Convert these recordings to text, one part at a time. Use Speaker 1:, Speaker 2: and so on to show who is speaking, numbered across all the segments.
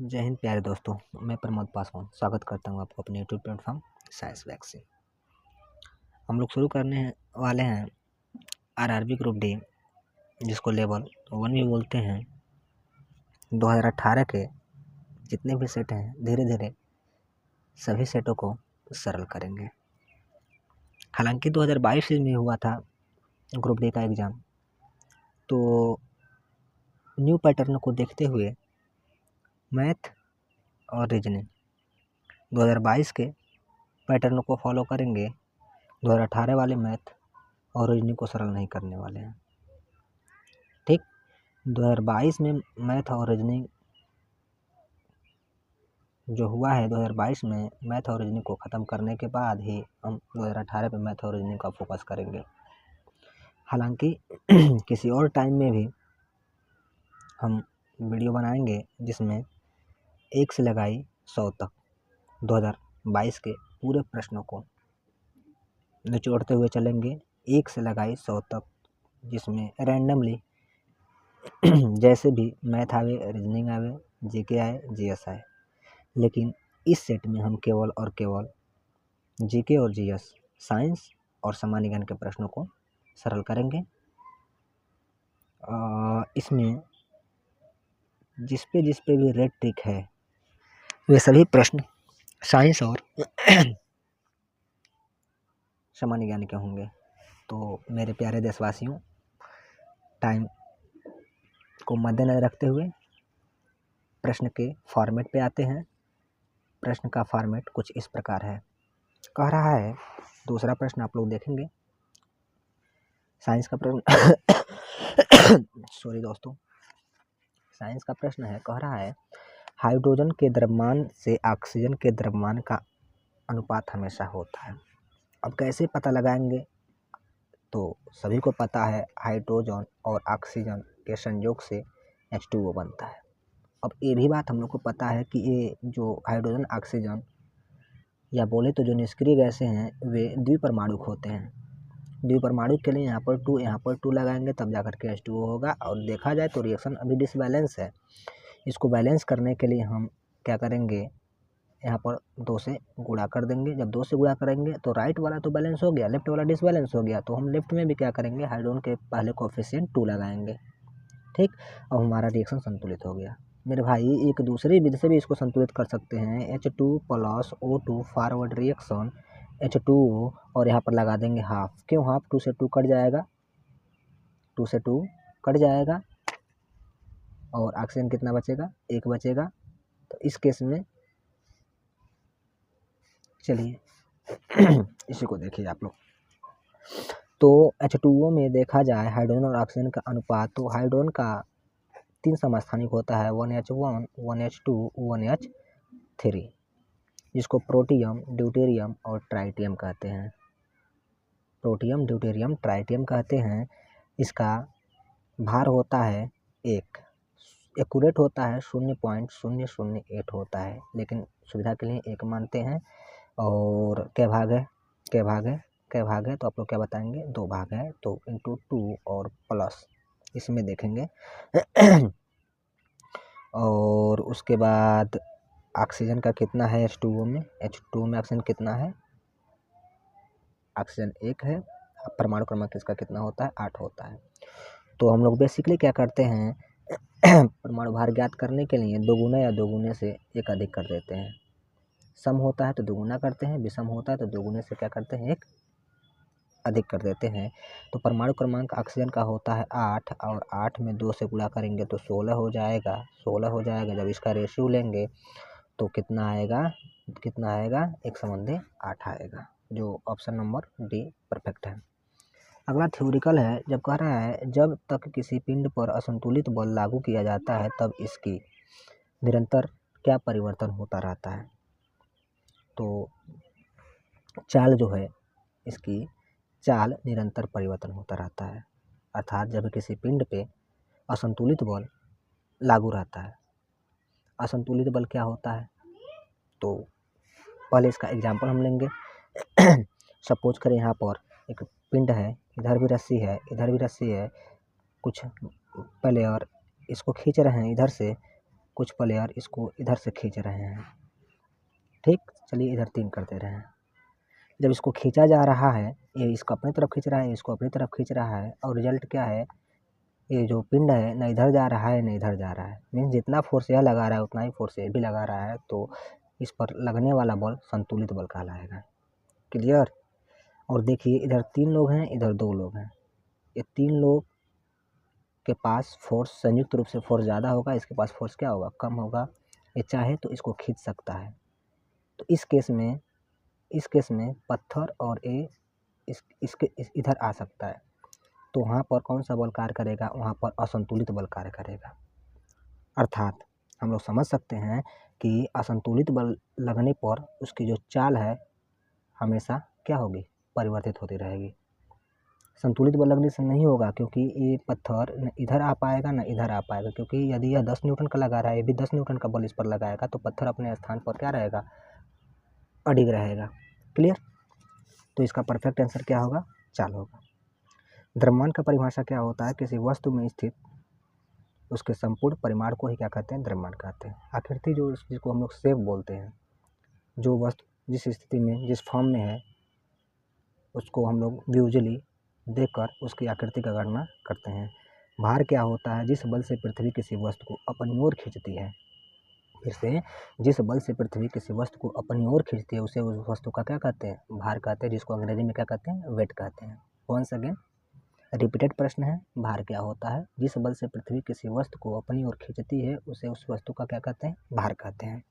Speaker 1: जय हिंद प्यारे दोस्तों। मैं प्रमोद पासवान स्वागत करता हूं आपको अपने यूट्यूब प्लेटफॉर्म साइंस वैक्सीन। हम लोग शुरू करने वाले हैं आरआरबी ग्रुप डी, जिसको लेवल 1 भी बोलते हैं। 2018 के जितने भी सेट हैं धीरे धीरे सभी सेटों को सरल करेंगे। हालांकि 2022 में हुआ था ग्रुप डी का एग्ज़ाम, तो न्यू पैटर्न को देखते हुए मैथ और रीजनिंग 2022 के पैटर्न को फॉलो करेंगे। 2018 वाले मैथ और रीजनिंग को सरल नहीं करने वाले हैं। ठीक, 2022 में मैथ और रीजनिंग जो हुआ है 2022 में मैथ और रीजनिंग को ख़त्म करने के बाद ही हम 2018 पे मैथ और रीजनिंग का फोकस करेंगे। हालांकि किसी और टाइम में भी हम वीडियो बनाएंगे जिसमें 1 से लगाई 100 तक 2022 के पूरे प्रश्नों को निचोड़ते हुए चलेंगे। 1 से लगाई 100 तक, जिसमें रैंडमली जैसे भी मैथ आवे, रीजनिंग आवे, जीके आए, जीएस आए, लेकिन इस सेट में हम केवल और केवल जीके और जीएस, साइंस और सामान्य ज्ञान के प्रश्नों को सरल करेंगे। इसमें जिस पे भी रेड टिक है वे सभी प्रश्न साइंस और सामान्य ज्ञान के होंगे। तो मेरे प्यारे देशवासियों, टाइम को मद्देनजर रखते हुए प्रश्न के फॉर्मेट पे आते हैं। प्रश्न का फॉर्मेट कुछ इस प्रकार है। कह रहा है, दूसरा प्रश्न आप लोग देखेंगे साइंस का प्रश्न सॉरी दोस्तों, साइंस का प्रश्न है। कह रहा है, हाइड्रोजन के द्रव्यमान से ऑक्सीजन के द्रव्यमान का अनुपात हमेशा होता है। अब कैसे पता लगाएंगे? तो सभी को पता है हाइड्रोजन और ऑक्सीजन के संयोग से H2O बनता है। अब ये भी बात हम लोग को पता है कि ये जो हाइड्रोजन, ऑक्सीजन या बोले तो जो निष्क्रिय गैसें हैं वे द्विपरमाणुक होते हैं। द्विपरमाणुक के लिए यहाँ पर 2 लगाएंगे तब जाकर के H2O होगा। और देखा जाए तो रिएक्शन अभी डिसबैलेंस है। इसको बैलेंस करने के लिए हम क्या करेंगे, यहाँ पर 2 से गुणा कर देंगे। जब 2 से गुणा करेंगे तो राइट वाला तो बैलेंस हो गया, लेफ्ट वाला डिसबैलेंस हो गया। तो हम लेफ्ट में भी क्या करेंगे, हाइड्रोजन के पहले कोएफिशिएंट 2 लगाएंगे। ठीक, अब हमारा रिएक्शन संतुलित हो गया। मेरे भाई, एक दूसरी विधि से भी इसको संतुलित कर सकते हैं। H2 + O2 forward reaction H2O, और यहाँ पर लगा देंगे हाफ। क्यों हाफ? 2 से 2 कट जाएगा, 2 से 2 कट जाएगा, और ऑक्सीजन कितना बचेगा? 1 बचेगा। तो इस केस में चलिए इसी को देखिए आप लोग। तो H2O में देखा जाए हाइड्रोजन और ऑक्सीजन का अनुपात, तो हाइड्रोजन का 3 समस्थानिक होता है, 1H1, 1H2, 1H3, जिसको प्रोटियम, ड्यूटेरियम और ट्राइटियम कहते हैं। प्रोटियम, ड्यूटेरियम, ट्राइटियम कहते हैं। इसका भार होता है 1, एक्यूरेट होता है 0.008 होता है, लेकिन सुविधा के लिए 1 मानते हैं। और क्या भाग है, तो आप लोग क्या बताएंगे? 2 भाग है, तो इंटू 2 और प्लस इसमें देखेंगे और उसके बाद ऑक्सीजन का कितना है H2O में? H2O में ऑक्सीजन कितना है? ऑक्सीजन 1 है। परमाणु क्रमांक इसका कितना होता है? 8 होता है। तो हम लोग बेसिकली क्या करते हैं परमाणु भार ज्ञात करने के लिए 2 गुना या 2 गुने से 1 अधिक कर देते हैं। सम होता है तो 2 गुना करते हैं, विषम होता है तो 2 गुने से क्या करते हैं? 1 अधिक कर देते हैं। तो परमाणु क्रमांक ऑक्सीजन का होता है 8, और 8 में 2 से गुणा करेंगे तो 16 हो जाएगा। 16 हो जाएगा। जब इसका रेशियो लेंगे तो कितना आएगा? 1/8 आएगा, जो ऑप्शन नंबर डी परफेक्ट है। अगला थ्योरिकल है। जब कह रहा है, जब तक किसी पिंड पर असंतुलित बल लागू किया जाता है तब इसकी निरंतर क्या परिवर्तन होता रहता है? तो चाल जो है, इसकी चाल निरंतर परिवर्तन होता रहता है। अर्थात जब किसी पिंड पे असंतुलित बल लागू रहता है। असंतुलित बल क्या होता है? तो पहले इसका एग्जांपल हम लेंगे। सपोज करें यहाँ पर एक पिंड है, इधर भी रस्सी है, इधर भी रस्सी है, कुछ प्लेयर इसको खींच रहे हैं इधर से, कुछ प्लेयर इसको इधर से खींच रहे हैं। ठीक, चलिए इधर 3 कर दे रहे हैं। जब इसको खींचा जा रहा है, ये इसको अपनी तरफ खींच रहा है, इसको अपनी तरफ खींच रहा है, और रिजल्ट क्या है, ये जो पिंड है ना इधर जा रहा है ना इधर जा रहा है। मीन्स जितना फोर्स यह लगा रहा है उतना ही फोर्स ये भी लगा रहा है, तो इस पर लगने वाला बल संतुलित बल कहलाएगा। क्लियर। और देखिए इधर 3 लोग हैं, इधर 2 लोग हैं। ये 3 लोग के पास फोर्स संयुक्त रूप से फोर्स ज़्यादा होगा, इसके पास फोर्स क्या होगा, कम होगा। ये चाहे तो इसको खींच सकता है। तो इस केस में पत्थर और ये इधर आ सकता है। तो वहाँ पर कौन सा बल कार्य करेगा, वहाँ पर असंतुलित बल कार्य करेगा। अर्थात हम लोग समझ सकते हैं कि असंतुलित बल लगने पर उसकी जो चाल है हमेशा क्या होगी, परिवर्तित होती रहेगी। संतुलित बल लगने से नहीं होगा, क्योंकि ये पत्थर न इधर आ पाएगा न इधर आ पाएगा, क्योंकि यदि यह 10 न्यूटन का लगा रहा है, ये भी 10 न्यूटन का बल इस पर लगाएगा, तो पत्थर अपने स्थान पर क्या रहेगा, अडिग रहेगा। क्लियर। तो इसका परफेक्ट आंसर क्या होगा, चाल होगा। द्रव्यमान का परिभाषा क्या होता है, किसी वस्तु में स्थित उसके संपूर्ण परिमाण को ही क्या कहते हैं, द्रव्यमान कहते हैं। आकृति जो जिसको हम लोग शेप बोलते हैं, जो वस्तु जिस स्थिति में जिस फॉर्म में है उसको हम लोग यूजुअली देखकर उसकी आकृति का गणना करते हैं। भार क्या होता है, जिस बल से पृथ्वी किसी वस्तु को अपनी ओर खींचती है। फिर से, जिस बल से पृथ्वी किसी वस्तु को अपनी ओर खींचती है उसे उस वस्तु का क्या कहते हैं, भार कहते हैं, जिसको अंग्रेजी में क्या कहते हैं, वेट कहते हैं। वंस अगेन रिपीटेड प्रश्न है, भार क्या होता है, जिस बल से पृथ्वी किसी वस्तु को अपनी ओर खींचती है उसे उस वस्तु का क्या कहते हैं, भार कहते हैं।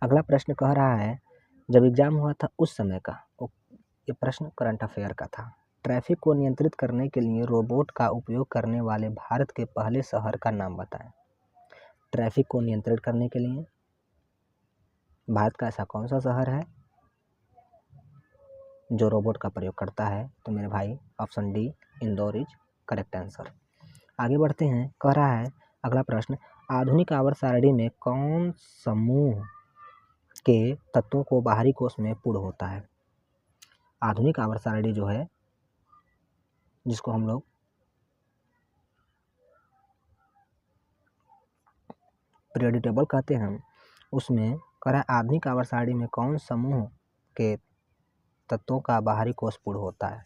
Speaker 1: अगला प्रश्न कह रहा है, जब एग्जाम हुआ था उस समय का, ये प्रश्न करंट अफेयर का था। ट्रैफिक को नियंत्रित करने के लिए रोबोट का उपयोग करने वाले भारत के पहले शहर का नाम बताएं। ट्रैफिक को नियंत्रित करने के लिए भारत का ऐसा कौन सा शहर है जो रोबोट का प्रयोग करता है, तो मेरे भाई option D Indore is correct answer. आगे बढ़ते हैं, कह रहा है अगला प्रश्न, आधुनिक आवर्त सारणी में कौन समूह के तत्वों को बाहरी कोश में पूर्ण होता है। आधुनिक आवर्त सारणी जो है, जिसको हम लोग पीरियोडिक टेबल कहते हैं, उसमें कह रहा है आधुनिक आवर्त सारणी में कौन समूह के तत्वों का बाहरी कोश पूर्ण होता है।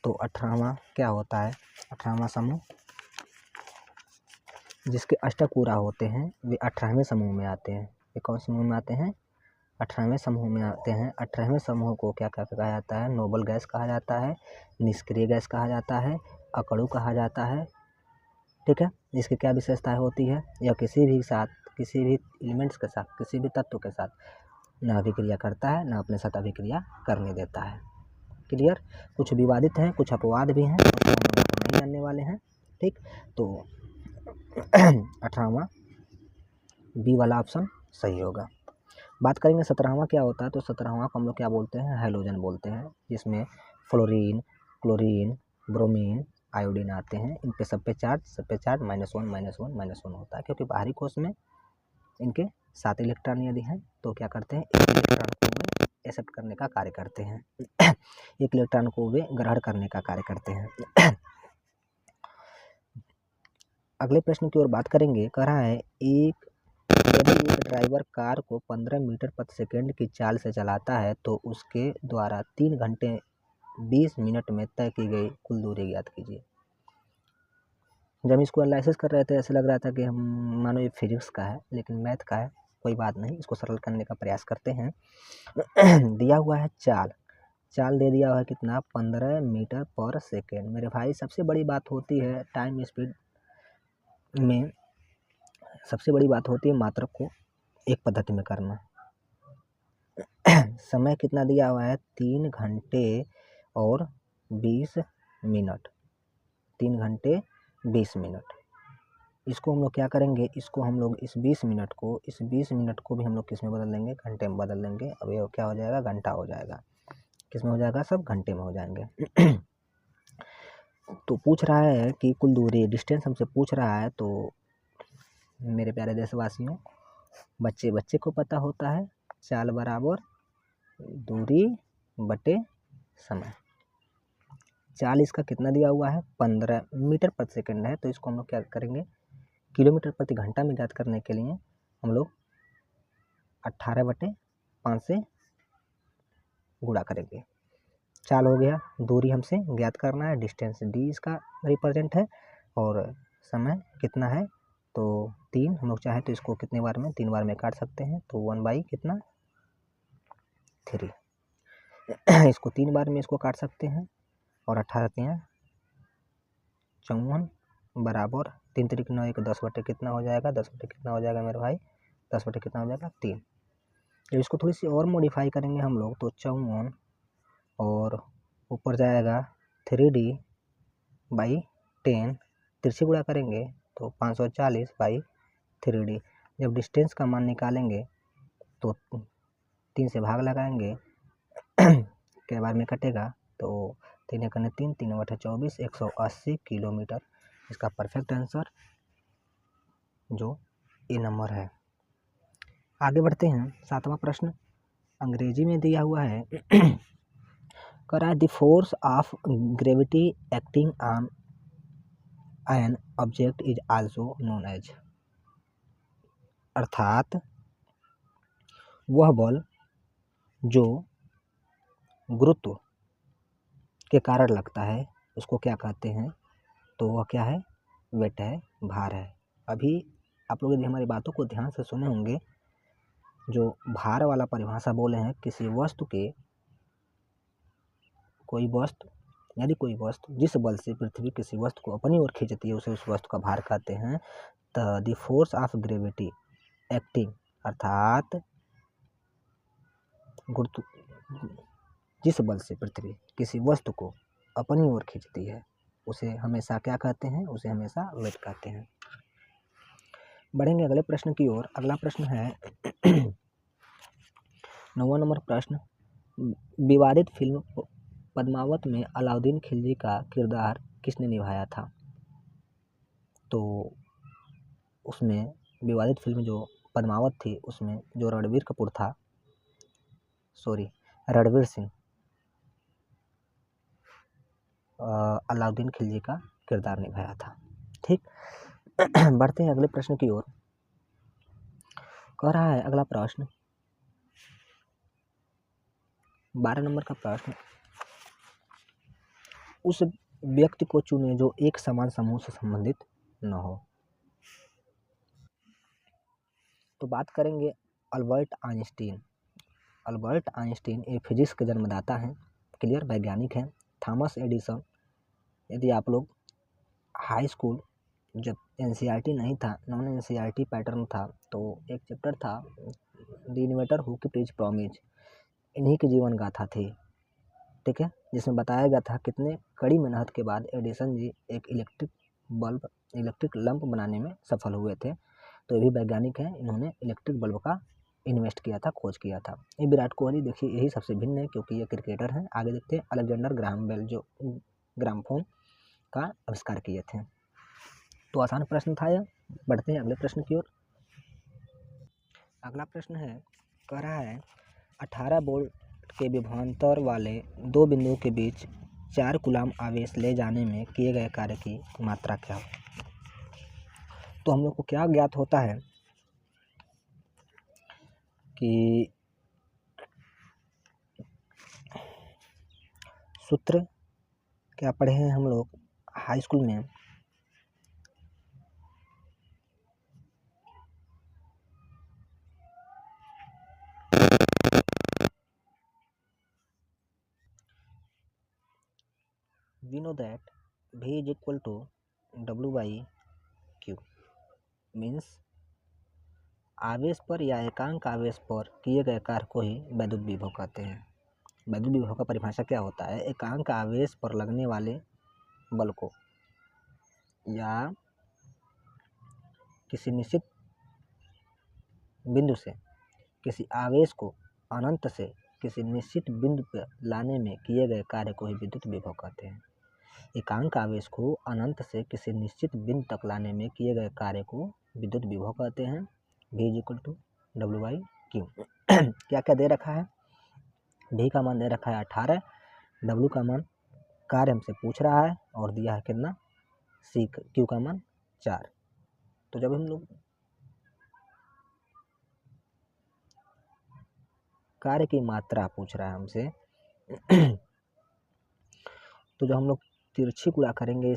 Speaker 1: तो 18वां क्या होता है, 18वां समूह, जिसके अष्टक पूरा होते हैं वे 18वें समूह में आते हैं। ये कौन समूह में आते हैं, 18वें समूह में आते हैं। 18वें समूह को क्या क्या कहा जाता है, नोबल गैस कहा जाता है, निष्क्रिय गैस कहा जाता है, अकड़ु कहा जाता है। ठीक है, इसकी क्या विशेषताएं होती है, यह किसी भी एलिमेंट्स के साथ, किसी भी तत्व के साथ न अभिक्रिया करता है, न अपने साथ अभिक्रिया करने देता है। क्लियर। कुछ विवादित हैं, कुछ अपवाद भी हैं, तो हम लोग नहीं जानने वाले हैं। ठीक, तो 18वां बी वाला ऑप्शन सही होगा। बात करेंगे 17वां क्या होता है, तो 17वां को हम लोग क्या बोलते हैं, हैलोजन बोलते हैं, जिसमें फ्लोरीन, क्लोरीन, ब्रोमीन, आयोडीन आते हैं। इन पे सब पे चार्ज -1 होता है, क्योंकि बाहरी कोश में इनके 7 इलेक्ट्रॉन यदि हैं तो क्या करते हैं, एक इलेक्ट्रॉन को वे एक्सेप्ट करने का कार्य करते हैं, एक इलेक्ट्रॉन को वे ग्रहण करने का कार्य करते हैं। अगले प्रश्न की ओर बात करेंगे, कह रहा है यदि एक ड्राइवर कार को 15 मीटर प्रति सेकंड की चाल से चलाता है तो उसके द्वारा 3 घंटे 20 मिनट में तय की गई कुल दूरी ज्ञात कीजिए। जब इसको एनालिसिस कर रहे थे ऐसे लग रहा था कि हम मानो ये फिजिक्स का है, लेकिन मैथ का है। कोई बात नहीं, इसको सरल करने का प्रयास करते हैं। दिया हुआ है चाल दे दिया हुआ है कितना, 15 मीटर पर सेकेंड। मेरे भाई सबसे बड़ी बात होती है टाइम स्पीड में, सबसे बड़ी बात होती है मात्रक को एक पद्धति में करना। समय कितना दिया हुआ है, 3 घंटे और 20 मिनट, 3 घंटे 20 मिनट। इसको हम लोग क्या करेंगे, इसको हम लोग इस 20 मिनट को भी हम लोग किस में बदल देंगे, घंटे में बदल देंगे। अब ये क्या हो जाएगा, घंटा हो जाएगा। किस में हो जाएगा, सब घंटे में हो जाएंगे। तो पूछ रहा है कि कुल दूरी, डिस्टेंस हमसे पूछ रहा है। तो मेरे प्यारे देशवासियों, बच्चे को पता होता है चाल बराबर दूरी बटे समय। चाल इसका कितना दिया हुआ है, 15 मीटर प्रति सेकंड है, तो इसको हम लोग क्या करेंगे, किलोमीटर प्रति घंटा में ज्ञात करने के लिए हम लोग 18/5 से गुणा करेंगे। चाल हो गया, दूरी हमसे ज्ञात करना है, डिस्टेंस डी इसका रिप्रेजेंट है और समय कितना है तो 3। हम लोग चाहे तो इसको कितने बार में 3 बार में काट सकते हैं, तो 1/3 इसको 3 बार में इसको काट सकते हैं और 18 3 54 बराबर 3 3 9 1 10 बटे कितना हो जाएगा, 10 बटे कितना हो जाएगा मेरे भाई, 10 बटे कितना हो जाएगा 3। जब इसको थोड़ी सी और मॉडिफाई करेंगे हम लोग तो 54 और ऊपर जाएगा 3D/10, तिरछी गुणा करेंगे तो 540/3D। जब डिस्टेंस का मान निकालेंगे तो 3 से भाग लगाएंगे के बार में कटेगा तो 3 × 3 3/24 180 किलोमीटर। इसका परफेक्ट आंसर जो ए नंबर है। आगे बढ़ते हैं, 7वां प्रश्न अंग्रेजी में दिया हुआ है करा the force of gravity acting on an object is also known as, अर्थात वह बल जो गुरुत्व के कारण लगता है उसको क्या कहते हैं, तो वह क्या है, वेट है, भार है। अभी आप लोग यदि हमारी बातों को ध्यान से सुने होंगे, जो भार वाला परिभाषा बोले हैं, किसी वस्तु के यदि कोई वस्तु जिस बल से पृथ्वी किसी वस्तु को अपनी ओर खींचती है उसे उस वस्तु का भार कहते हैं। The force of gravity acting, अर्थात गुरुत्व जिस बल से पृथ्वी किसी वस्तु को अपनी ओर खींचती है उसे हमेशा क्या कहते हैं, उसे हमेशा वेट कहते हैं। बढ़ेंगे अगले प्रश्न की ओर। अगला प्रश्न है 9वां नंबर प्रश्न, विवादित फिल्म पद्मावत में अलाउद्दीन खिलजी का किरदार किसने निभाया था, तो उसमें विवादित फिल्म जो पद्मावत थी उसमें जो रणवीर सिंह अलाउद्दीन खिलजी का किरदार निभाया था। ठीक, बढ़ते हैं अगले प्रश्न की ओर। कह रहा है अगला प्रश्न 12 नंबर का प्रश्न, उस व्यक्ति को चुने जो एक समान समूह से संबंधित न हो। तो बात करेंगे अल्बर्ट आइंस्टीन ये फिजिक्स के जन्मदाता हैं, क्लियर, वैज्ञानिक हैं। थॉमस एडिसन, यदि आप लोग हाई स्कूल जब एनसीईआरटी नहीं था, नॉन एनसीईआरटी पैटर्न था, तो एक चैप्टर था the inventor who kept his promise, इन्हीं की जीवन गाथा थी, ठीक है, जिसमें बताया गया था कितने कड़ी मेहनत के बाद एडिसन जी एक इलेक्ट्रिक लंप बनाने में सफल हुए थे। तो ये भी वैज्ञानिक हैं, इन्होंने इलेक्ट्रिक बल्ब का इन्वेस्ट किया था, खोज किया था। ये विराट कोहली देखिए यही सबसे भिन्न है क्योंकि ये क्रिकेटर हैं। आगे देखते हैं अलेक्जेंडर ग्राहम बेल जो ग्रामोफोन का आविष्कार किए थे। तो आसान प्रश्न था यह। बढ़ते हैं अगले प्रश्न की ओर। अगला प्रश्न है, कह रहा है 18 वोल्ट के विभवांतर वाले दो बिंदुओं के बीच 4 कूलाम आवेश ले जाने में किए गए कार्य की मात्रा क्या हो। तो हम लोग को क्या ज्ञात होता है कि सूत्र क्या पढ़े हैं हम लोग हाई स्कूल में, we know that V is equal to W/Q means आवेश पर या एकांक आवेश पर किए गए कार्य को ही वैद्युत विभव कहते हैं। वैद्युत विभव का परिभाषा क्या होता है, एकांक आवेश पर लगने वाले बल को या किसी निश्चित बिंदु से किसी आवेश को अनंत से किसी निश्चित बिंदु पर लाने में किए गए कार्य को ही विद्युत विभव कहते हैं। एकांक आवेश को अनंत से किसी निश्चित बिंदु तक लाने में किए गए कार्य को विद्युत विभव कहते हैं। V = W/Q क्या क्या दे रखा है, V का मान दे रखा है 18, W का मान कार्य हमसे पूछ रहा है और दिया है कितना, Q का मान 4। तो जब हम लोग कार्य की मात्रा पूछ रहा है हमसे तो जब हम लोग तिरछी गुणा करेंगे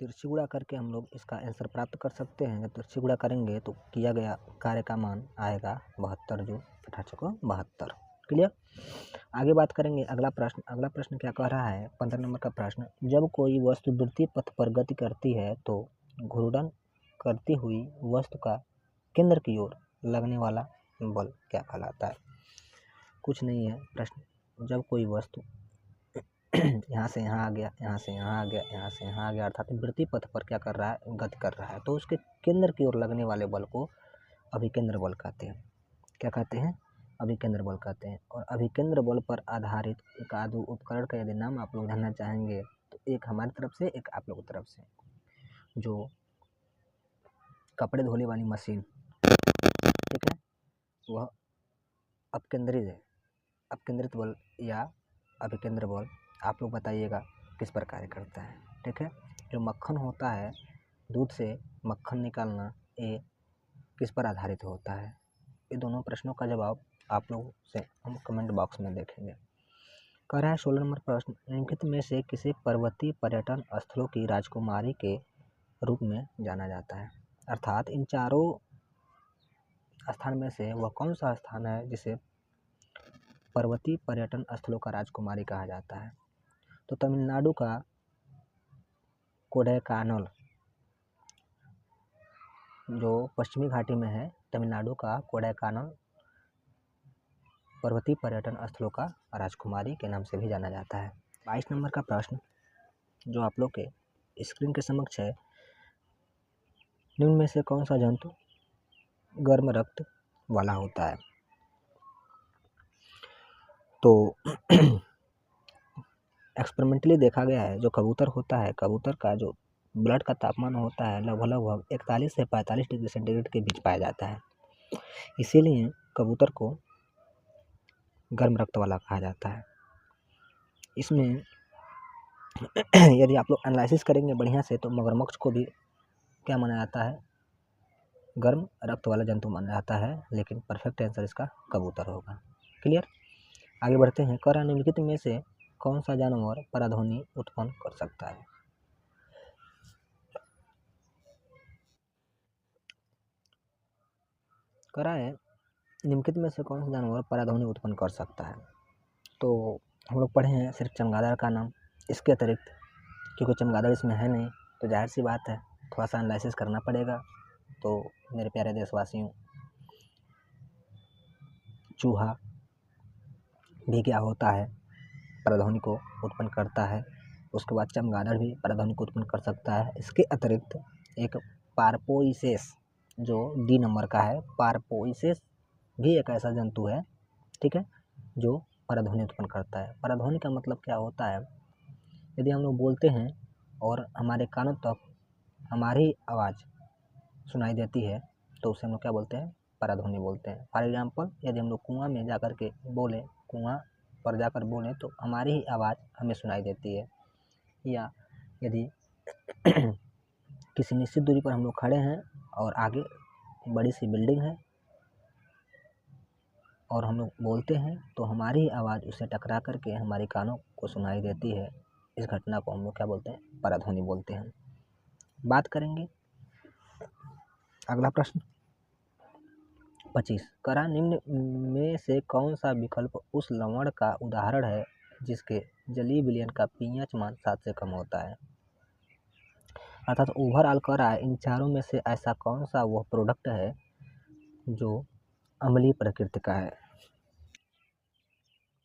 Speaker 1: तिरछी गुणा करके हम लोग इसका आंसर प्राप्त कर सकते हैं। जब तिरछी गुणा करेंगे तो किया गया कार्य का मान आएगा 72 जो 72। क्लियर। आगे बात करेंगे अगला प्रश्न क्या कह रहा है 15 नंबर का प्रश्न। जब कोई वस्तु वृत्तीय पथ पर गति करती है तो घूर्णन करती हुई वस्तु का केंद्र की ओर लगने वाला बल क्या कहलाता है। कुछ नहीं है प्रश्न। जब कोई वस्तु यहाँ से यहाँ आ गया, यहाँ से यहाँ आ गया, यहाँ से यहाँ आ गया, अर्थात वृत्तीय पथ पर क्या कर रहा है, गति कर रहा है, तो उसके केंद्र की ओर लगने वाले बल को अभिकेंद्र बल कहते हैं। क्या कहते हैं? अभिकेंद्र बल कहते हैं। और अभिकेंद्र बल पर आधारित एक आधु उपकरण का यदि नाम आप लोग जानना चाहेंगे तो एक हमारी तरफ से, एक आप लोगों की तरफ से। जो कपड़े धोने वाली मशीन, ठीक है, वह अपकेंद्रित है। अपकेंद्रित बल या अभिकेंद्र बल आप लोग बताइएगा किस पर कार्य करता है। ठीक है। जो मक्खन होता है, दूध से मक्खन निकालना, ये किस पर आधारित होता है। ये दोनों प्रश्नों का जवाब आप लोग से हम कमेंट बॉक्स में देखेंगे। कह रहा है 16 नंबर प्रश्न। निम्नलिखित में से किसे पर्वतीय पर्यटन स्थलों की राजकुमारी के रूप में जाना जाता है। अर्थात इन चारों स्थान में से वह कौन सा स्थान है जिसे पर्वतीय पर्यटन स्थलों का राजकुमारी कहा जाता है। तो तमिलनाडु का कोडाईकनाल, जो पश्चिमी घाटी में है, तमिलनाडु का कोडाईकनाल पर्वतीय पर्यटन स्थलों का राजकुमारी के नाम से भी जाना जाता है। 22 नंबर का प्रश्न जो आप लोग के स्क्रीन के समक्ष है। निम्न में से कौन सा जंतु गर्म रक्त वाला होता है। तो एक्सपेरिमेंटली देखा गया है, जो कबूतर होता है, कबूतर का जो ब्लड का तापमान होता है लगभग 41 से 45 डिग्री सेंटीग्रेड के बीच पाया जाता है। इसीलिए कबूतर को गर्म रक्त वाला कहा जाता है। इसमें यदि आप लोग एनालिसिस करेंगे बढ़िया से तो मगरमच्छ को भी क्या माना जाता है, गर्म रक्त वाला जंतु माना जाता है, लेकिन परफेक्ट आंसर इसका कबूतर होगा। क्लियर। आगे बढ़ते हैं। कह रहा है निम्नलिखित में से कौन सा जानवर पराध्वनि उत्पन्न कर सकता है। कह रहा है निम्नलिखित में से कौन सा जानवर पराध्वनि उत्पन्न कर सकता है। तो हम लोग पढ़े हैं सिर्फ चमगादड़ का नाम। इसके अतिरिक्त क्योंकि चमगादड़ इसमें है नहीं तो जाहिर सी बात है थोड़ा सा एनालिसिस करना पड़ेगा। तो मेरे प्यारे देशवासियों, चूहा भी क्या होता है, पराध्वनि को उत्पन्न करता है। उसके बाद चमगादड़ भी पराध्वनि को उत्पन्न कर सकता है। इसके अतिरिक्त एक पारपोइसेस जो डी नंबर का है, पारपोइसेस भी एक ऐसा जंतु है, ठीक है, जो पराध्वनि उत्पन्न करता है। पराध्वनि का मतलब क्या होता है, यदि हम लोग बोलते हैं और हमारे कानों तक हमारी आवाज़ सुनाई देती है तो उसे हम लोग क्या बोलते हैं, पराध्वनि बोलते हैं। फॉर एग्जाम्पल यदि हम लोग कुआं में जा कर के बोलें, कुआं पर जाकर बोलें तो हमारी ही आवाज़ हमें सुनाई देती है। या यदि किसी निश्चित दूरी पर हम लोग खड़े हैं और आगे बड़ी सी बिल्डिंग है और हम लोग बोलते हैं तो हमारी ही आवाज़ उससे टकरा करके हमारे कानों को सुनाई देती है। इस घटना को हम लोग क्या बोलते हैं, पराध्वनि बोलते हैं। बात करेंगे अगला प्रश्न 25। करा निम्न में से कौन सा विकल्प उस लवण का उदाहरण है जिसके जलीय विलयन का पीएच मान 7 से कम होता है। अर्थात ओवरऑल कह रहा है इन चारों में से ऐसा कौन सा वह प्रोडक्ट है जो अम्लीय प्रकृति का है।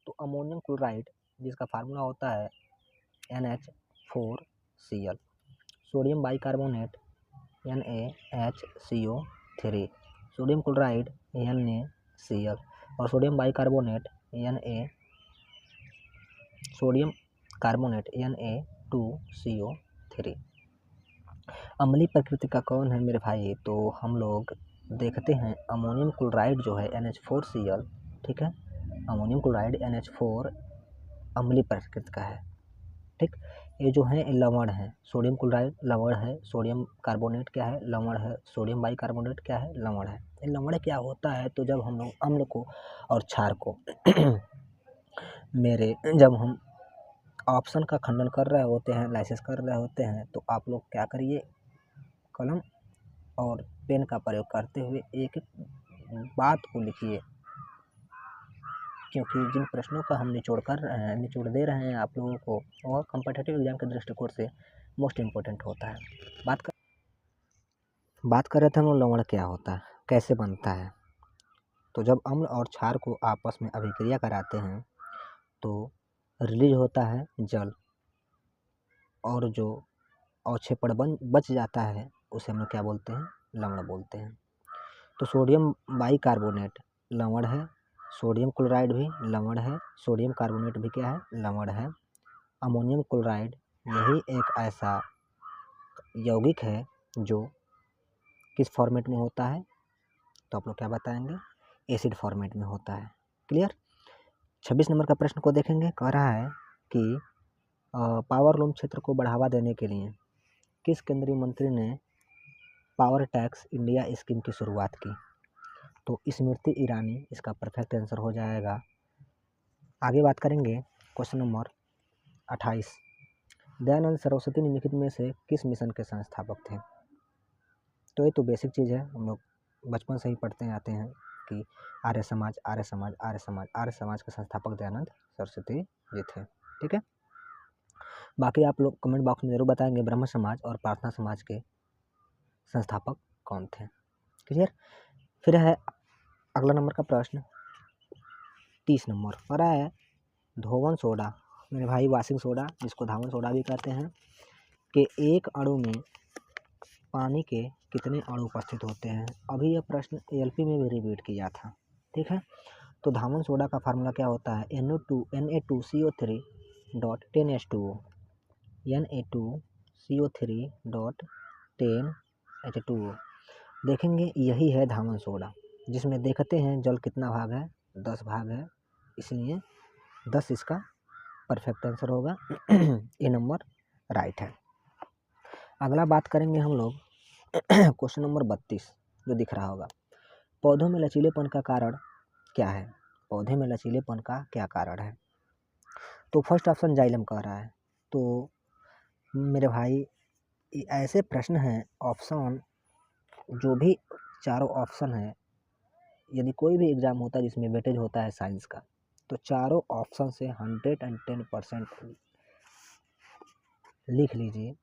Speaker 1: तो अमोनियम क्लोराइड जिसका फार्मूला होता है NH4Cl, sodium bicarbonate NaHCO3, sodium chloride NaCl और sodium bicarbonate sodium carbonate Na2CO3। अम्लीय प्रकृति का कौन है मेरे भाई, तो हम लोग देखते हैं अमोनियम क्लोराइड जो है NH4Cl, ठीक है, अमोनियम क्लोराइड NH4 अम्लीय प्रकृति का है। ठीक, ये जो है ये लवण है, सोडियम क्लोराइड लवण है, सोडियम कार्बोनेट क्या है, लवण है, सोडियम बाइकार्बोनेट क्या है, लवण है। ये लवण क्या होता है, तो जब हम लोग अम्ल को और क्षार को जब हम ऑप्शन का खंडन कर रहे होते हैं, लाइसेंस कर रहे होते हैं, तो आप लोग क्या करिए, कलम और पेन का प्रयोग करते हुए एक एक बात को लिखिए, क्योंकि जिन प्रश्नों का हम निचोड़ दे रहे हैं आप लोगों को, और कॉम्पिटिटिव एग्जाम के दृष्टिकोण से मोस्ट इम्पोर्टेंट होता है। बात कर रहे थे हम लोग लवण क्या होता है, कैसे बनता है। तो जब अम्ल और क्षार को आपस में अभिक्रिया कराते हैं तो रिलीज होता है जल, और जो अवक्षेपण बच जाता है उसे हम लोग क्या बोलते हैं, लवण बोलते हैं। तो सोडियम बाइकार्बोनेट लवण है, सोडियम क्लोराइड भी लवण है, सोडियम कार्बोनेट भी क्या है, लवण है। अमोनियम क्लोराइड यही एक ऐसा यौगिक है जो किस फॉर्मेट में होता है, तो आप लोग क्या बताएंगे, एसिड फॉर्मेट में होता है। क्लियर। 26 नंबर का प्रश्न को देखेंगे, कह रहा है कि पावर लूम क्षेत्र को बढ़ावा देने के लिए किस केंद्रीय मंत्री ने पावर टैक्स इंडिया स्कीम की शुरुआत की, तो स्मृति ईरानी इसका परफेक्ट आंसर हो जाएगा। आगे बात करेंगे क्वेश्चन नंबर 28, दयानंद सरस्वती निम्नलिखित में से किस मिशन के संस्थापक थे। तो ये तो बेसिक चीज़ है, हम लोग बचपन से ही पढ़ते आते हैं कि आर्य समाज आर्य समाज आर्य समाज, आर्य समाज के संस्थापक दयानंद सरस्वती जी थे। ठीक है, बाकी आप लोग कमेंट बॉक्स में जरूर बताएंगे ब्रह्म समाज और प्रार्थना समाज के संस्थापक कौन थे। क्लियर। फिर है अगला नंबर का प्रश्न 30 नंबर, हो रहा है धोवन सोडा, मेरे भाई वाशिंग सोडा जिसको धावन सोडा भी कहते हैं, कि एक अणु में पानी के कितने अणु उपस्थित होते हैं। अभी यह प्रश्न एलपी में भी रिपीट किया था। ठीक है, तो धावन सोडा का फार्मूला क्या होता है, Na2CO3 dot 10H2O, Na2CO3 dot 10H2O। देखेंगे यही है धावन सोडा, जिसमें देखते हैं जल कितना भाग है, 10 भाग है, इसलिए 10 इसका परफेक्ट आंसर होगा। ये नंबर राइट है। अगला बात करेंगे हम लोग क्वेश्चन नंबर 32 जो दिख रहा होगा, पौधों में लचीलेपन का कारण क्या है, पौधे में लचीलेपन का क्या कारण है। तो फर्स्ट ऑप्शन जाइलम कह रहा है। तो मेरे भाई ऐसे प्रश्न हैं, ऑप्शन जो भी चारों ऑप्शन है, यदि कोई भी एग्जाम होता है जिसमें वेटेज होता है साइंस का, तो चारों ऑप्शन से 110% लिख लीजिए,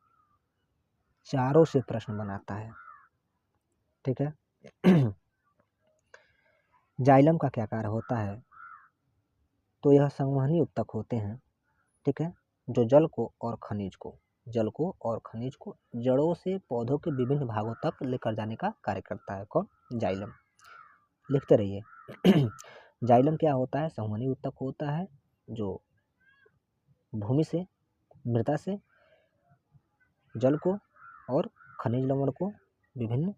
Speaker 1: चारों से प्रश्न बनाता है। ठीक है। जाइलम का क्या कार्य होता है, तो यह संवहनी उत्तक होते हैं। ठीक है, जो जल को और खनिज को जड़ों से पौधों के विभिन्न भागों तक लेकर जाने का कार्य करता है। कौन, जाइलम। लिखते रहिए। जाइलम क्या होता है, संवहनी उत्तक होता है, जो भूमि से, मृदा से जल को और खनिज लवण को विभिन्न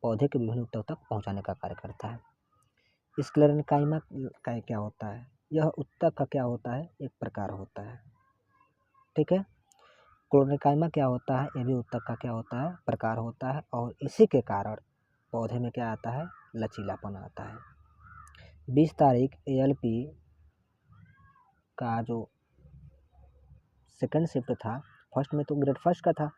Speaker 1: पौधे के विभिन्न उत्तक तक पहुंचाने का कार्य करता है। स्क्लेरेन्काइमा का क्या होता है, यह उत्तक का क्या होता है, एक प्रकार होता है। ठीक है, क्लोरेन्काइमा क्या होता है, यह भी उत्तक का क्या होता है, प्रकार होता है, और इसी के कारण पौधे में क्या आता है, लचीलापन आता है। 20 तारीख ALP का जो सेकंड शिफ्ट था, फर्स्ट में तो ग्रेड फर्स्ट का था,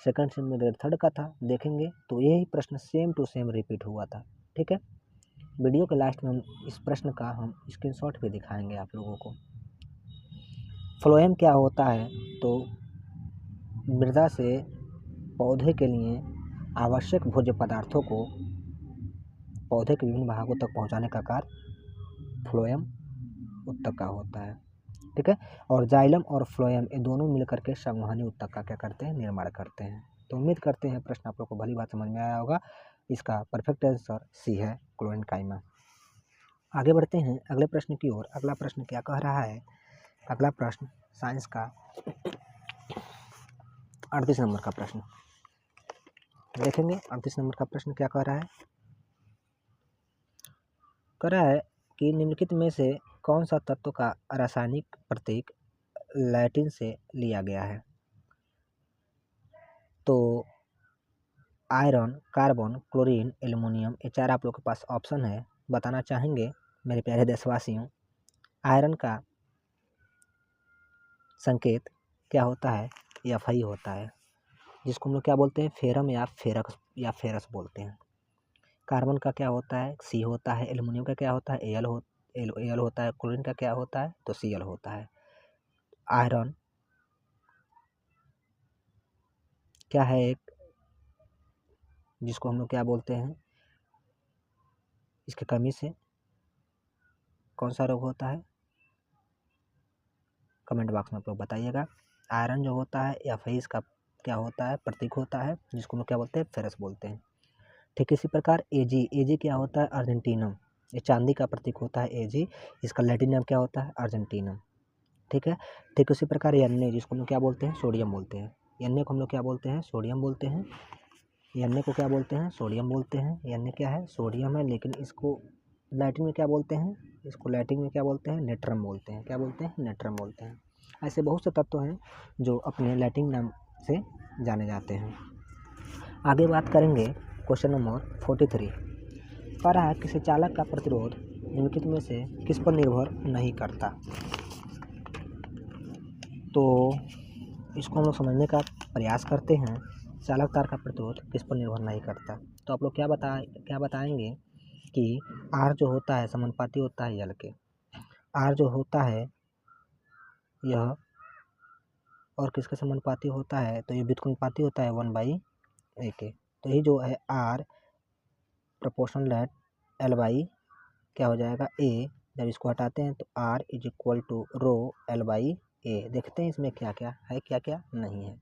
Speaker 1: सेकंड शिफ्ट में ग्रेड थर्ड का था, देखेंगे तो यही प्रश्न सेम टू सेम रिपीट हुआ था। ठीक है, वीडियो के लास्ट में हम इस प्रश्न का हम स्क्रीनशॉट भी दिखाएंगे आप लोगों को। फ्लोएम क्या होता है, तो मृदा से पौधे के लिए आवश्यक भोज्य पदार्थों को पौधे के विभिन्न भागों तक पहुंचाने का कार्य फ्लोएम उत्तक का होता है। ठीक है, और जाइलम और फ्लोएम ये दोनों मिलकर के संवहनी उत्तक का क्या करते हैं, निर्माण करते हैं। तो उम्मीद करते हैं प्रश्न आप लोग को भली बात समझ में आया होगा। इसका परफेक्ट आंसर सी है, क्लोरेन्काइमा। आगे बढ़ते हैं अगले प्रश्न की ओर। अगला प्रश्न क्या कह रहा है, अगला प्रश्न साइंस का 38 नंबर का प्रश्न देखेंगे। 38 नंबर का प्रश्न क्या कह रहा है, कह रहा है कि निम्नलिखित में से कौन सा तत्व का रासायनिक प्रतीक लैटिन से लिया गया है। तो आयरन, कार्बन, क्लोरीन, एल्युमिनियम, ये 4 आप लोग के पास ऑप्शन है। बताना चाहेंगे मेरे प्यारे देशवासियों, आयरन का संकेत क्या होता है? Fe होता है, जिसको हम लोग क्या बोलते हैं? फेरम या फेरस बोलते हैं। कार्बन का क्या होता है? C होता है। एल्युमिनियम का क्या होता है? Al होता है। क्लोरीन का क्या होता है? तो Cl होता है। आयरन क्या है? एक, जिसको हम लोग क्या बोलते हैं? इसकी कमी से कौन सा रोग होता है? कमेंट बॉक्स में आप लोग बताइएगा। आयरन जो होता है Fe इसका क्या होता है? प्रतीक होता है, जिसको हम लोग क्या बोलते हैं? फेरस बोलते हैं। ठीक इसी प्रकार Ag क्या होता है? अर्जेंटीनम, ये चांदी का प्रतीक होता है Ag, इसका लैटिन नाम क्या होता है? अर्जेंटीनम। ठीक है। ठीक उसी प्रकार Na, जिसको हम लोग क्या बोलते हैं? सोडियम बोलते हैं। Na को हम लोग क्या बोलते हैं? सोडियम बोलते हैं। Na को क्या बोलते हैं? सोडियम बोलते हैं। Na क्या है? सोडियम है, लेकिन इसको लैटिन में क्या बोलते हैं? इसको लैटिन में क्या बोलते हैं? नेट्रम बोलते हैं। क्या बोलते हैं? नेट्रम बोलते हैं। ऐसे बहुत से तत्व हैं जो अपने लैटिन नाम से जाने जाते हैं। आगे बात करेंगे क्वेश्चन नंबर 43। कह रहा है किसी चालक का प्रतिरोध निम्नलिखित में से किस पर निर्भर नहीं करता? तो इसको हम लोग समझने का प्रयास करते हैं। चालक तार का प्रतिरोध किस पर निर्भर नहीं करता? तो आप लोग क्या बताएंगे कि R जो होता है समानुपाती होता है L के। R जो होता है यह और किसके समानुपाती होता है? तो ये व्युत्क्रमानुपाती होता है 1/a के। तो ये जो है R प्रोपोर्शनल एट L/, क्या हो जाएगा? A। जब इसको हटाते हैं तो R is equal to rho L/a। देखते हैं इसमें क्या क्या है, क्या क्या नहीं है।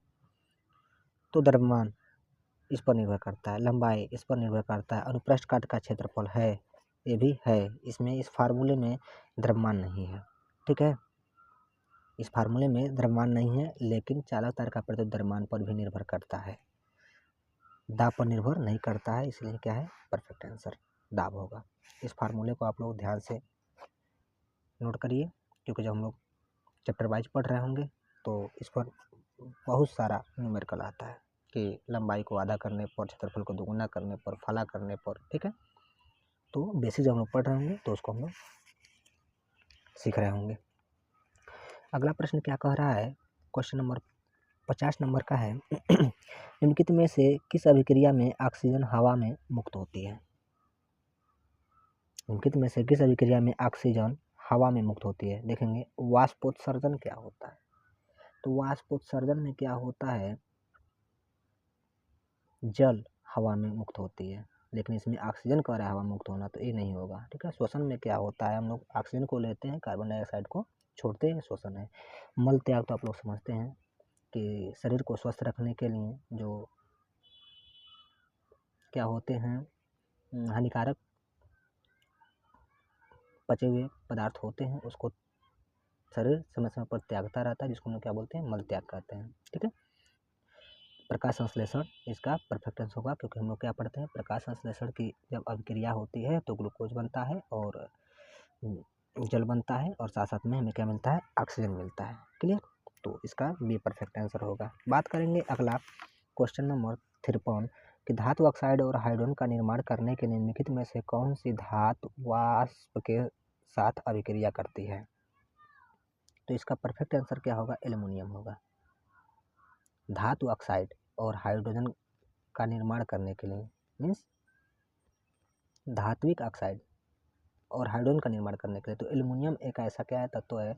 Speaker 1: तो द्रव्यमान इस पर निर्भर करता है, लंबाई इस पर निर्भर करता है, अनुप्रस्थ काट का क्षेत्रफल है, ये भी है। इसमें इस फार्मूले में द्रव्यमान नहीं है। ठीक है, इस फार्मूले में द्रव्यमान नहीं है, लेकिन चालक तार का प्रतिरोध द्रव्यमान पर भी निर्भर करता है, दाब पर निर्भर नहीं करता है। इसलिए क्या है? परफेक्ट आंसर दाब होगा। इस फार्मूले को आप लोग ध्यान से नोट करिए, क्योंकि जब हम लोग चैप्टर वाइज पढ़ रहे होंगे तो इस पर बहुत सारा न्यूमेरिकल आता है कि लंबाई को आधा करने पर, क्षेत्रफल को दोगुना करने पर, फला करने पर। ठीक है, तो बेसिक जब हम लोग पढ़ रहे होंगे तो उसको हम लोग सीख रहे होंगे। अगला प्रश्न क्या कह रहा है? क्वेश्चन नंबर 50 नंबर का है। निम्नलिखित में से किस अभिक्रिया में ऑक्सीजन हवा में मुक्त होती है? निम्नलिखित में से किस अभिक्रिया में ऑक्सीजन हवा में मुक्त होती है? देखेंगे वाष्पोत्सर्जन क्या होता है। तो वाष्पोत्सर्जन में क्या होता है? जल हवा में मुक्त होती है, लेकिन इसमें ऑक्सीजन कह रहा है हवा मुक्त होना, तो ये नहीं होगा। ठीक है, श्वसन में क्या होता है? हम लोग ऑक्सीजन को लेते हैं, कार्बन डाइऑक्साइड को छोड़ते हैं, श्वसन है। मल त्याग तो आप लोग समझते हैं कि शरीर को स्वस्थ रखने के लिए जो क्या होते हैं, हानिकारक पचे हुए पदार्थ होते हैं, उसको शरीर समय समय पर त्यागता रहता है, जिसको हम लोग क्या बोलते हैं? मल त्याग कहते हैं। ठीक है, प्रकाश संश्लेषण इसका परफेक्ट आंसर होगा, क्योंकि हम लोग क्या पढ़ते हैं? प्रकाश संश्लेषण की जब अभिक्रिया होती है तो ग्लूकोज बनता है और जल बनता है, और साथ साथ में हमें क्या मिलता है? ऑक्सीजन मिलता है। क्लियर? तो इसका भी परफेक्ट आंसर होगा। बात करेंगे अगला क्वेश्चन नंबर 53 कि धातु ऑक्साइड और हाइड्रोजन का निर्माण करने के निम्नलिखित में से कौन सी धातु वाष्प के साथ अभिक्रिया करती है? तो इसका परफेक्ट आंसर क्या होगा? एल्युमिनियम होगा। धातु ऑक्साइड और हाइड्रोजन का निर्माण करने के लिए, मीन्स धात्विक ऑक्साइड और हाइड्रोजन का निर्माण करने के लिए, तो एल्युमिनियम एक ऐसा क्या है? तत्व है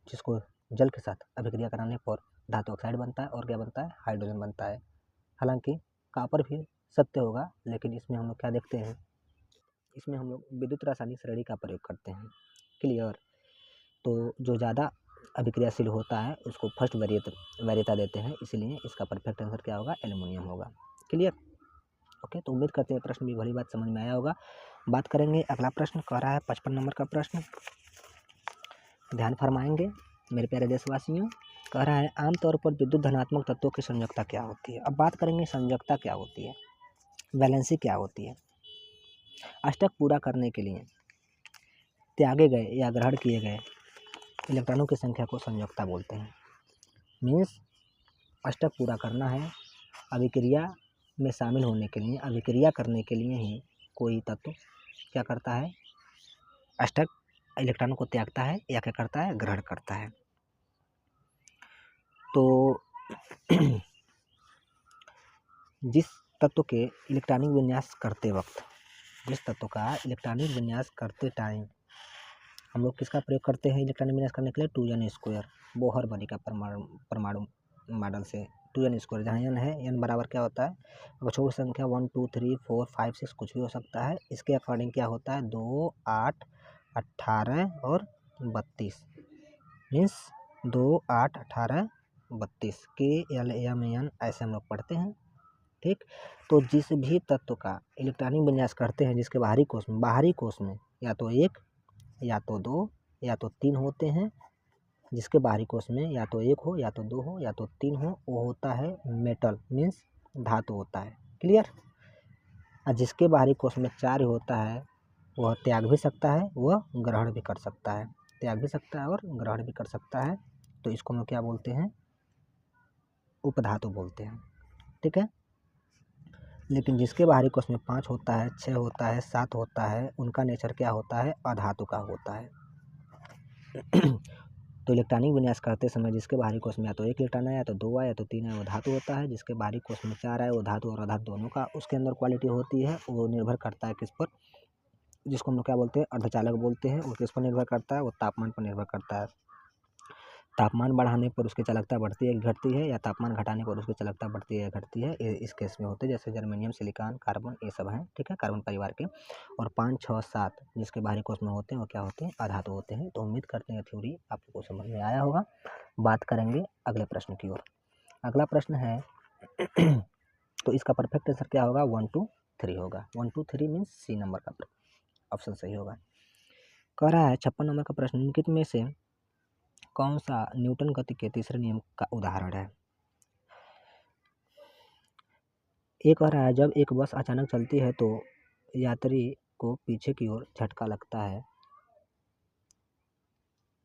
Speaker 1: जिसको जल के साथ अभिक्रिया कराने पर धातु ऑक्साइड बनता है और क्या बनता है? हाइड्रोजन बनता है। हालांकि कॉपर भी सत्य होगा, लेकिन इसमें हम लोग क्या देखते हैं? इसमें हम लोग विद्युत रासायनिक श्रेणी का प्रयोग करते हैं। क्लियर? तो जो ज़्यादा अभिक्रियाशील होता है उसको फर्स्ट वरीयता देते हैं, इसलिए इसका परफेक्ट आंसर क्या होगा? एल्युमिनियम होगा। क्लियर? ओके, तो उम्मीद करते हैं प्रश्न भी भली बात समझ में आया होगा। बात करेंगे अगला प्रश्न कह रहा है 55 नंबर का प्रश्न, ध्यान फरमाएंगे मेरे प्यारे देशवासियों। कह रहा है आमतौर पर विद्युत धनात्मक तत्वों की संयोजकता क्या होती है? अब बात करेंगे संयोजकता क्या होती है, वैलेंसी क्या होती है। अष्टक पूरा करने के लिए त्यागे गए या ग्रहण किए गए इलेक्ट्रॉनों की संख्या को संयोजकता बोलते हैं। मीन्स अष्टक पूरा करना है, अभिक्रिया में शामिल होने के लिए, अभिक्रिया करने के लिए ही कोई तत्व क्या करता है, अष्टक इलेक्ट्रॉनों को त्यागता है या क्या करता है, ग्रहण करता है। तो जिस तत्व के इलेक्ट्रॉनिक विन्यास करते वक्त, जिस तत्व का इलेक्ट्रॉनिक विन्यास करते टाइम हम लोग किसका प्रयोग करते हैं इलेक्ट्रॉनिक विन्यास करने के लिए, 2n², बोहर बनी का परमाणु मॉडल से 2n², जहाँ n है, n बराबर क्या होता है, अक्षों की संख्या 1 2 3 4 5 6 कुछ भी हो सकता है। इसके अकॉर्डिंग क्या होता है, 2 8 18 और 32, मीन्स 2 8 18 32 KLMN ऐसे हम लोग पढ़ते हैं। ठीक, तो जिस भी तत्व का इलेक्ट्रॉनिक विन्यास करते हैं जिसके बाहरी कोष में या तो 1 या तो 2 या तो 3 होते हैं, जिसके बाहरी कोष में या तो 1 हो या तो 2 हो या तो 3 हो, वो होता है मेटल, मीन्स धातु होता है। क्लियर। और जिसके बाहरी कोष में 4 होता है वह त्याग भी सकता है, वह ग्रहण भी कर सकता है, त्याग भी सकता है और ग्रहण भी कर सकता है। तो इसको हम क्या बोलते हैं, उपधातु बोलते हैं। ठीक है। लेकिन जिसके बाहरी कोष में 5 होता है, 6 होता है, 7 होता है, उनका नेचर क्या होता है, अधातु का होता है। तो इलेक्ट्रॉनिक विन्यास करते समय जिसके बाहरी कोष में या तो 1 इलेक्ट्रॉन है या तो 2 है या तो 3 है, वो धातु होता है। जिसके बाहरी कोष में 4 है, वो धातु और अधातु दोनों का उसके अंदर क्वालिटी होती है। वो निर्भर करता है किस पर, जिसको हम लोग क्या बोलते हैं, अर्धचालक बोलते हैं। वो किस पर निर्भर करता है, वो तापमान पर निर्भर करता है। तापमान बढ़ाने पर उसकी चालकता बढ़ती है घटती है, या तापमान घटाने पर उसकी चालकता बढ़ती है घटती है। इस केस में होते हैं जैसे जर्मेनियम, सिलिकॉन, कार्बन, ये सब हैं। ठीक है, कार्बन परिवार के। और 5 6 7 जिसके बाहरी कोष में होते हैं वो क्या होते हैं, अधातु होते हैं। तो उम्मीद करते हैं थ्योरी आप लोगों को समझ में आया होगा। बात करेंगे अगले प्रश्न की ओर। अगला प्रश्न है तो इसका परफेक्ट आंसर क्या होगा, 1 2 3 होगा। 1 2 3 मीन्स सी नंबर का ऑप्शन सही होगा। कह रहा है 56 नंबर का प्रश्न, निम्नलिखित में से कौन सा न्यूटन गति के तीसरे नियम का उदाहरण है। एक कह रहा है जब एक बस अचानक चलती है तो यात्री को पीछे की ओर झटका लगता है।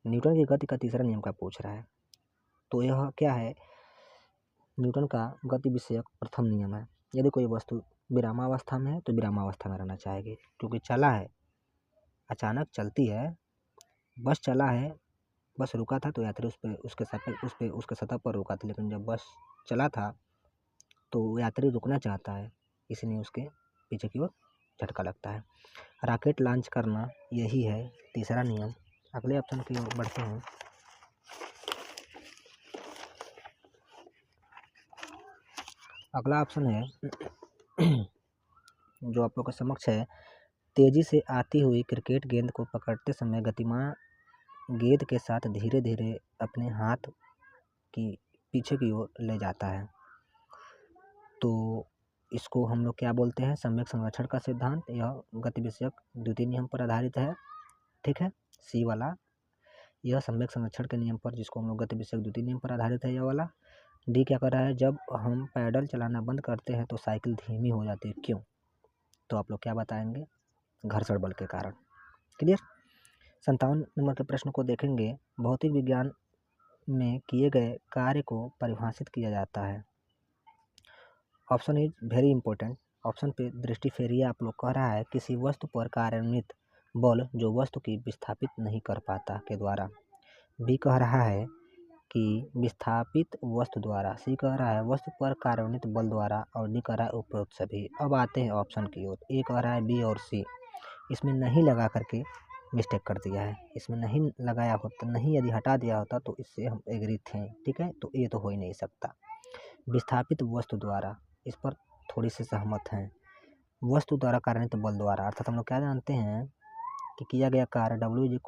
Speaker 1: न्यूटन की गति का तीसरा नियम का पूछ रहा है। तो यह क्या है, न्यूटन का गति विषयक प्रथम नियम है। यदि कोई वस्तु विरामावस्था में है तो विरामावस्था में रहना चाहिए, क्योंकि चला है, अचानक चलती है, बस चला है, बस रुका था तो यात्री उसके सतह पर रुका था। लेकिन जब बस चला था तो यात्री रुकना चाहता है, इसलिए उसके पीछे की ओर झटका लगता है। रॉकेट लॉन्च करना, यही है तीसरा नियम। अगले ऑप्शन की ओर बढ़ते हैं। अगला ऑप्शन है जो आप लोग के समक्ष है, तेजी से आती हुई क्रिकेट गेंद को पकड़ते समय गतिमान गेंद के साथ धीरे धीरे अपने हाथ की पीछे की ओर ले जाता है। तो इसको हम लोग क्या बोलते हैं, सम्यक संरक्षण का सिद्धांत। यह गति विषयक द्वितीय नियम पर आधारित है। ठीक है, सी वाला, यह सम्यक संरक्षण के नियम पर, जिसको हम लोग गति विषयक द्वितीय नियम पर आधारित है, यह वाला। डी क्या कर रहा है, जब हम पैडल चलाना बंद करते हैं तो साइकिल धीमी हो जाती है, क्यों। तो आप लोग क्या बताएंगे, घर्षण बल के कारण। क्लियर। 57 नंबर के प्रश्न को देखेंगे। भौतिक विज्ञान में किए गए कार्य को परिभाषित किया जाता है। Option is very important. Option पे दृष्टि फेरिए। आप लोग कह रहा है किसी वस्तु पर कार्यान्वित बल जो वस्तु की विस्थापित नहीं कर पाता के द्वारा। बी कह रहा है कि विस्थापित वस्तु द्वारा। सी कह रहा है वस्तु पर कार्यान्वित बल द्वारा। और डी कह रहा है उपरोक्त सभी। अब आते हैं ऑप्शन की ओर। ए कह रहा है बी और सी। इसमें नहीं लगा करके मिस्टेक कर दिया है। इसमें नहीं लगाया होता, नहीं यदि हटा दिया होता तो इससे हम एग्री थे। ठीक है, तो ये तो हो ही नहीं सकता। विस्थापित वस्तु द्वारा, इस पर थोड़ी सी सहमत हैं। वस्तु द्वारा कार्यान्वित बल द्वारा, अर्थात हम लोग क्या जानते हैं कि किया गया कार्य W =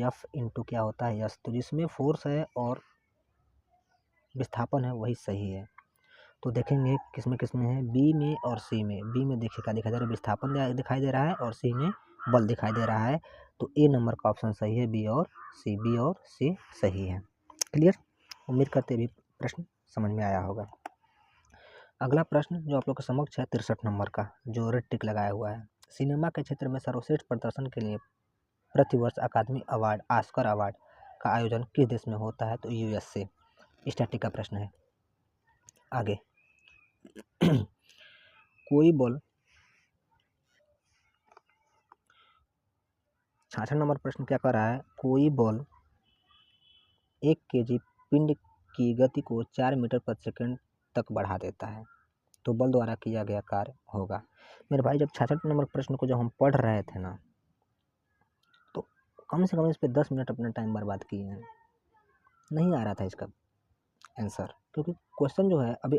Speaker 1: F क्या होता है, यस। तो जिसमें फोर्स है और विस्थापन है वही सही है। तो देखेंगे किसमें किसमें है, बी में और सी में। बी में देखिए क्या दिखाई दे रहा है, विस्थापन दिखाई दे रहा है, और सी में बल दिखाई दे रहा है। तो ए नंबर का ऑप्शन सही है, बी और सी सही है। क्लियर। उम्मीद करते भी प्रश्न समझ में आया होगा। अगला प्रश्न जो आप लोग के समक्ष है 63 नंबर का, जो रेड टिक लगाया हुआ है। सिनेमा के क्षेत्र में सर्वश्रेष्ठ प्रदर्शन के लिए प्रतिवर्ष अकादमी अवार्ड, ऑस्कर अवार्ड का आयोजन किस देश में होता है? तो यूएस से। स्टैटिक का प्रश्न है। आगे 66 नंबर प्रश्न क्या कर रहा है? कोई बल 1 kg पिंड की गति को 4 मीटर प्रति सेकंड तक बढ़ा देता है, तो बल द्वारा किया गया कार्य होगा। मेरे भाई जब 66 नंबर प्रश्न को जब हम पढ़ रहे थे ना, तो कम से कम इस पर 10 मिनट अपना टाइम बर्बाद किए हैं। नहीं आ रहा था इसका आंसर, क्योंकि क्वेश्चन जो है अभी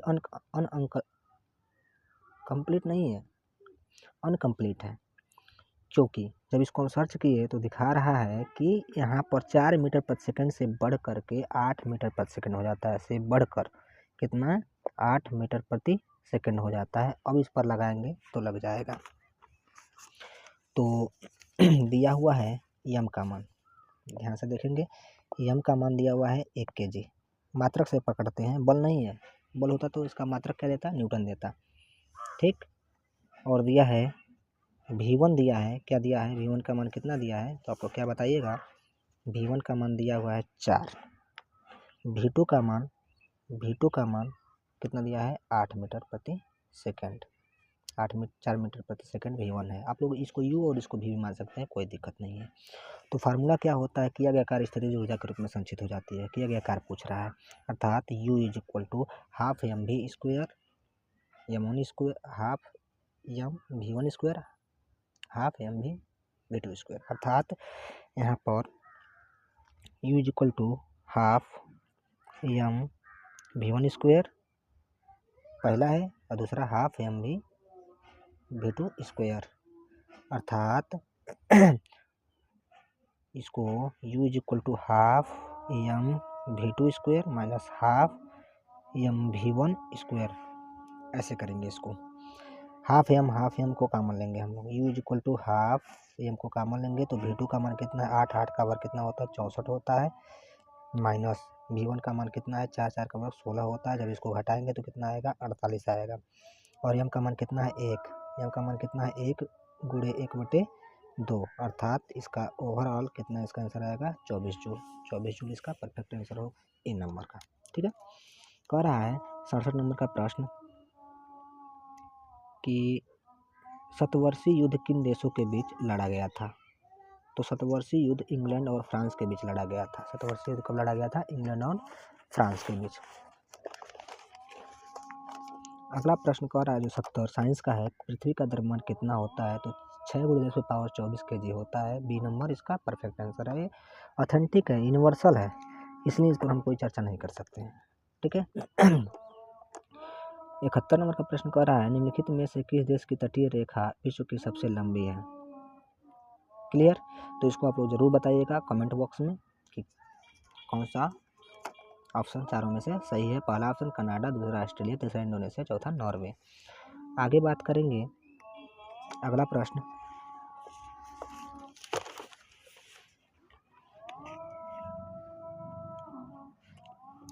Speaker 1: कंप्लीट नहीं है, अनकम्प्लीट है। क्योंकि जब इसको हम सर्च किए तो दिखा रहा है कि यहाँ पर 4 मीटर प्रति सेकंड से बढ़ कर के 8 मीटर प्रति सेकंड हो जाता है। से बढ़कर कितना? 8 मीटर प्रति सेकंड हो जाता है। अब इस पर लगाएंगे तो लग जाएगा। तो दिया हुआ है यम का मान, ध्यान से देखेंगे। यम का मान दिया हुआ है 1 kg। मात्रक से पकड़ते हैं, बल नहीं है। बल होता तो इसका मात्रक क्या देता? न्यूटन देता। ठीक। और दिया है V1 दिया है। क्या दिया है? V1 का मान कितना दिया है? तो आपको क्या बताइएगा? V1 का मान दिया हुआ है 4। V2 का मान कितना दिया है? 8 मीटर प्रति सेकंड। 4 मीटर प्रति सेकंड V1 है। आप लोग इसको U और इसको V भी मान सकते हैं, कोई दिक्कत नहीं है। तो फार्मूला क्या होता है? किया गया कार्य स्थितिज ऊर्जा के रूप में संचित हो जाती है। किया गया कार्य पूछ रहा है, अर्थात U is equal to half mv square m1 square half m v1 square half mv v2 square. अर्थात यहाँ पर U is equal to half m v1 square पहला है और दूसरा हाफ mv v2 स्क्वायर। अर्थात इसको U is equal to half m v2 square minus half m v1 square ऐसे करेंगे। इसको हाफ m को कॉमन लेंगे हम लोग। U is equal to half m को कॉमन लेंगे तो v2 का मान कितना है? 8 का वर्ग कितना होता है? 64 होता है। माइनस v1 का मान कितना है? 4 का वर्ग 16 होता है। जब इसको घटाएंगे तो कितना आएगा? 48 आएगा। और m का मान कितना है? 1। m का मान कितना है? 1 गुणे 1/2। अर्थात इसका ओवरऑल कितना इसका आंसर आएगा? 24 जूल। 24 जूल इसका परफेक्ट आंसर हो ए नंबर का। ठीक है। कह रहा है 67 नंबर का प्रश्न कि शतवर्षीय युद्ध किन देशों के बीच लड़ा गया था? तो शतवर्षीय युद्ध इंग्लैंड और फ्रांस के बीच लड़ा गया था। शतवर्षीय युद्ध कब लड़ा गया था? इंग्लैंड और फ्रांस के बीच। अगला प्रश्न कह रहा है जो 70 साइंस का है, पृथ्वी का द्रव्यमान कितना होता है? तो 6 × 10⁻24 kg होता है। बी नंबर इसका परफेक्ट आंसर है। ये ऑथेंटिक है, यूनिवर्सल है, इसलिए इस पर हम कोई चर्चा नहीं कर सकते हैं। ठीक है। 71 नंबर का प्रश्न कह रहा है निम्नलिखित में से किस देश की तटीय रेखा विश्व की सबसे लंबी है? क्लियर? तो इसको आप लोग जरूर बताइएगा कमेंट बॉक्स में कि कौन सा ऑप्शन चारों में से सही है। पहला ऑप्शन कनाडा, दूसरा ऑस्ट्रेलिया, तीसरा इंडोनेशिया, चौथा नॉर्वे। आगे बात करेंगे। अगला प्रश्न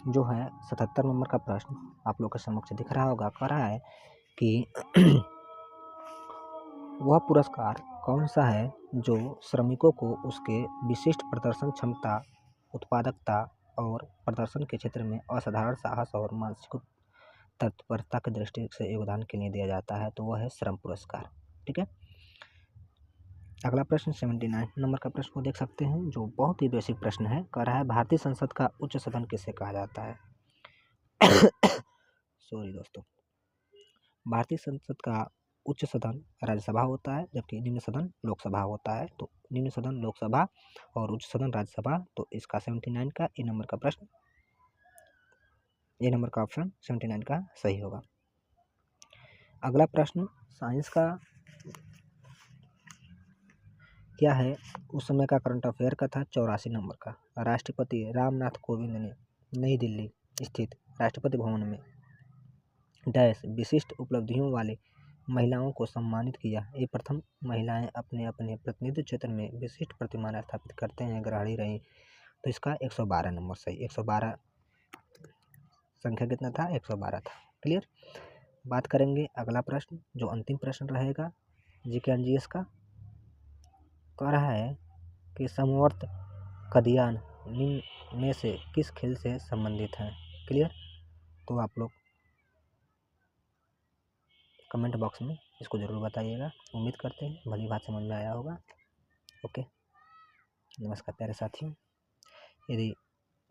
Speaker 1: जो है 77 नंबर का प्रश्न आप लोग के समक्ष दिख रहा होगा। कह रहा है कि वह पुरस्कार कौन सा है जो श्रमिकों को उसके विशिष्ट प्रदर्शन क्षमता, उत्पादकता और प्रदर्शन के क्षेत्र में असाधारण साहस और मानसिक तत्परता की दृष्टि से योगदान के लिए दिया जाता है? तो वह है श्रम पुरस्कार। ठीक है। अगला प्रश्न 79 नंबर का प्रश्न को देख सकते हैं जो बहुत ही बेसिक प्रश्न है। कह रहा है भारतीय संसद का उच्च सदन किसे कहा जाता है? सॉरी दोस्तों, भारतीय संसद का उच्च सदन राज्यसभा होता है, जबकि निम्न सदन लोकसभा होता है। तो निम्न सदन लोकसभा और उच्च सदन राज्यसभा। तो इसका 79 का ए नंबर का प्रश्न, ए नंबर का ऑप्शन 79 का सही होगा। अगला प्रश्न साइंस का क्या है? उस समय का करंट अफेयर का था 84 नंबर का। राष्ट्रपति रामनाथ कोविंद ने नई दिल्ली स्थित राष्ट्रपति भवन में डैश विशिष्ट उपलब्धियों वाले महिलाओं को सम्मानित किया। ये प्रथम महिलाएं अपने अपने प्रतिनिधि क्षेत्र में विशिष्ट प्रतिमान स्थापित करते हैं गृहिणी रही। तो इसका 112 नंबर सही। 112 संख्या कितना था? 112 था। क्लियर? बात करेंगे अगला प्रश्न जो अंतिम प्रश्न रहेगा जीके एंड जीएस का। कह रहा है कि समवर्त कदयान निम्न में से किस खेल से संबंधित है? क्लियर? तो आप लोग कमेंट बॉक्स में इसको ज़रूर बताइएगा। उम्मीद करते हैं भली बात समझ में आया होगा। ओके, नमस्कार प्यारे साथियों। यदि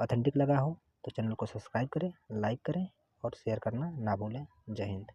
Speaker 1: ऑथेंटिक लगा हो तो चैनल को सब्सक्राइब करें, लाइक करें और शेयर करना ना भूलें। जय हिंद।